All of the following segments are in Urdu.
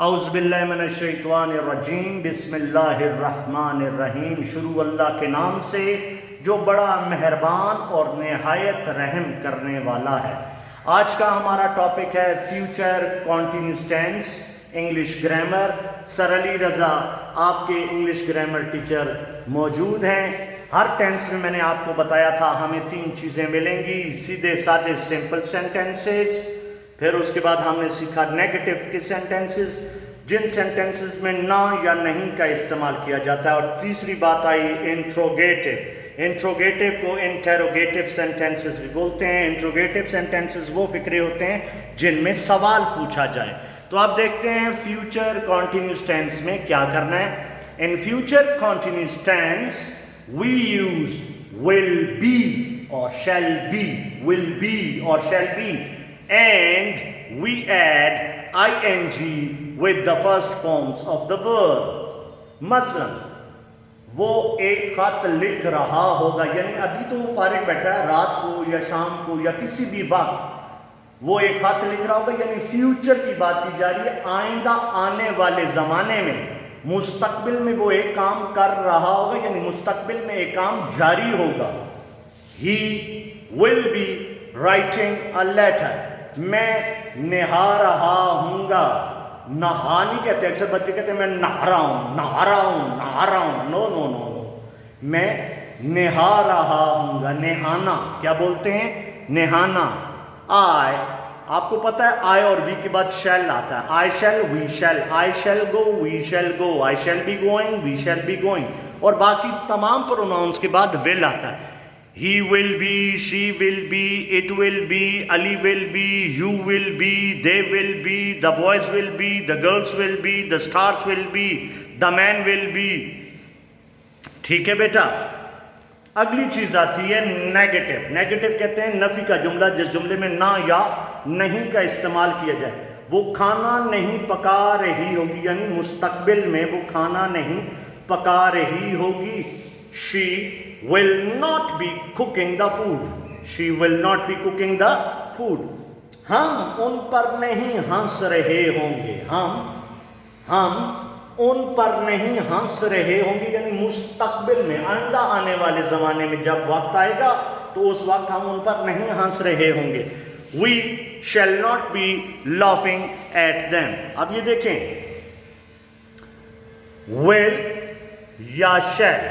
اعوذ باللہ من الشیطان الرجیم بسم اللہ الرحمن الرحیم۔ شروع اللہ کے نام سے جو بڑا مہربان اور نہایت رحم کرنے والا ہے۔ آج کا ہمارا ٹاپک ہے future continuous tense English grammar. Sir Ali Raza آپ کے انگلش گرامر ٹیچر موجود ہیں۔ ہر ٹینس میں نے آپ کو بتایا تھا ہمیں 3 چیزیں ملیں گی: سیدھے سادے سمپل سینٹینسز، پھر اس کے بعد ہم نے سیکھا نیگیٹو کے سینٹینسز جن سینٹینسز میں نہ یا نہیں کا استعمال کیا جاتا ہے، اور تیسری بات آئی انٹروگیٹو۔ انٹروگیٹو کو انٹروگیٹو سینٹینسز بھی بولتے ہیں۔ انٹروگیٹو سینٹینسز وہ فکرے ہوتے ہیں جن میں سوال پوچھا جائے۔ تو آپ دیکھتے ہیں فیوچر کنٹینیوس ٹینس میں کیا کرنا ہے۔ In future continuous tense we use will be or shall be, will be or shall be, and we add ing with the first forms of the verb. مثلا وہ ایک خط لکھ رہا ہوگا، یعنی ابھی تو وہ فارغ بیٹھا ہے، رات کو یا شام کو یا کسی بھی وقت وہ ایک خط لکھ رہا ہوگا، یعنی فیوچر کی بات کی جا رہی ہے۔ آئندہ آنے والے زمانے میں مستقبل میں وہ ایک کام کر رہا ہوگا، یعنی مستقبل میں ایک کام جاری ہوگا۔ He will be writing a letter. میں نہا رہا ہوں گا۔ نہا نہیں کہتے، اکثر بچے کہتے ہیں میں نہا رہا ہوں، نہا رہا ہوں، نہا رہا ہوں۔ نو نو نو نو، میں نہا رہا ہوں گا۔ نہانا کیا بولتے ہیں؟ نہانا۔ آپ کو پتہ ہے آئی اور وی کے بعد شیل آتا ہے۔ I shall, we shall, I shall go, we shall go, I shall be going, we shall be going, اور باقی تمام پروناؤنس کے بعد ول آتا ہے۔ He will be, she will be, it will be, Ali will be, you will be, they will be, the boys will be, the girls will be, the stars will be, the man will be. ٹھیک ہے بیٹا؟ اگلی چیز آتی ہے نیگیٹو۔ نیگیٹو کہتے ہیں نفی کا جملہ جس جملے میں نہ یا نہیں کا استعمال کیا جائے۔ وہ کھانا نہیں پکا رہی ہوگی، یعنی مستقبل میں وہ کھانا نہیں پکا رہی ہوگی۔ She will not be cooking the food. She will not be cooking the food. ہم ان پر نہیں ہنس رہے ہوں گے۔ ہم ان پر نہیں ہنس رہے ہوں گے، یعنی مستقبل میں آئندہ آنے والے زمانے میں جب وقت آئے گا تو اس وقت ہم ان پر نہیں ہنس رہے ہوں گے۔ We shall not be laughing at them. اب یہ دیکھیں، will یا shall،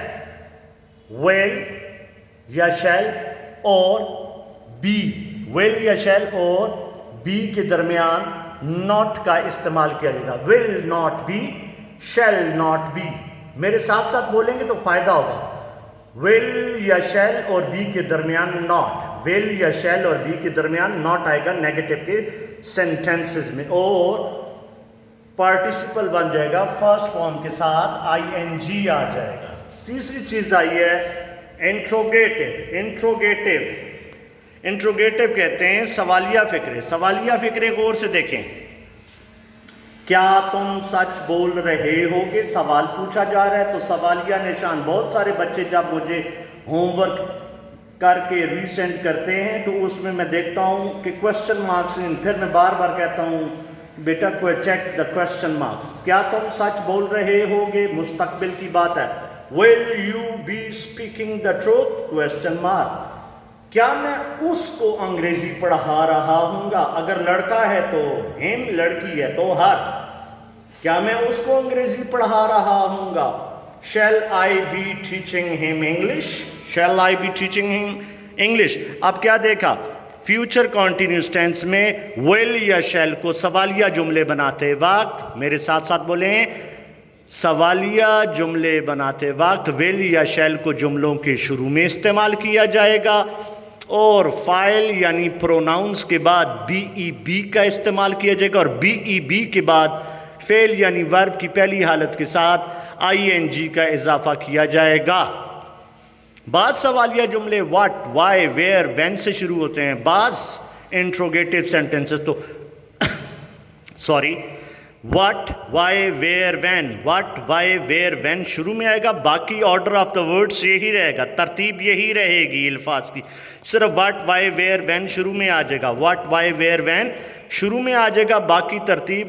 will یا shall اور be، will یا shall اور be کے درمیان not کا استعمال کیا جائے گا۔ will not be، shall not be۔ میرے ساتھ ساتھ بولیں گے تو فائدہ ہوگا۔ will یا shall اور be کے درمیان not، will یا shall اور be کے درمیان not آئے گا نیگیٹو کے سینٹینسز میں، اور پارٹیسپل بن جائے گا فرسٹ فارم کے ساتھ ing آ جائے گا۔ تیسری چیز آئی ہے انٹروگیٹو۔ انٹروگیٹو کہتے ہیں سوالیہ فکرے۔ سوالیہ فکرے غور سے دیکھیں۔ کیا تم سچ بول رہے ہو گے؟ سوال پوچھا جا رہا ہے تو سوالیہ نشان۔ بہت سارے بچے جب مجھے ہوم ورک کر کے ریسینڈ کرتے ہیں تو اس میں دیکھتا ہوں کہ کوشچن مارکس، پھر میں بار بار کہتا ہوں بیٹا کو چیک دا کوشچن مارکس۔ کیا تم سچ بول رہے ہو گے؟ مستقبل کی بات ہے۔ will you be speaking the truth question mark۔ کیا میں اس کو انگریزی پڑھا رہا ہوں گا؟ اگر لڑکا ہے تو him، لڑکی ہے تو her۔ کیا میں اس کو انگریزی پڑھا رہا ہوں گا؟ shall I be teaching him English؟ shall I be teaching him English؟ اب کیا دیکھا؟ فیوچر کنٹینیوس ٹینس میں will یا shall کو سوالیہ جملے بناتے وقت، میرے ساتھ ساتھ بولیں، سوالیہ جملے بناتے وقت will یا shall کو جملوں کے شروع میں استعمال کیا جائے گا، اور فاعل یعنی پروناؤنس کے بعد be کا استعمال کیا جائے گا، اور be کے بعد فعل یعنی ورب کی پہلی حالت کے ساتھ ing کا اضافہ کیا جائے گا۔ بعض سوالیہ جملے what، why، where، when سے شروع ہوتے ہیں۔ بعض انٹروگیٹو سینٹینسز تو what، why، where، when، what، why، where، when شروع میں آئے گا، باقی آرڈر آف دا ورڈز یہی رہے گا، ترتیب یہی رہے گی الفاظ کی، صرف what، why، where، when شروع میں آ جائے گا۔ what، why، where، when شروع میں آ جائے گا، باقی ترتیب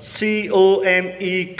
COME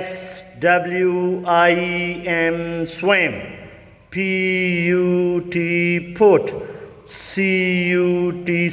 SWIM swim, PUT put, CUT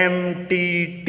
MTT।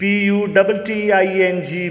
PUTTING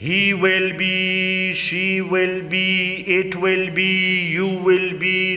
he will be, she will be, it will be, you will be,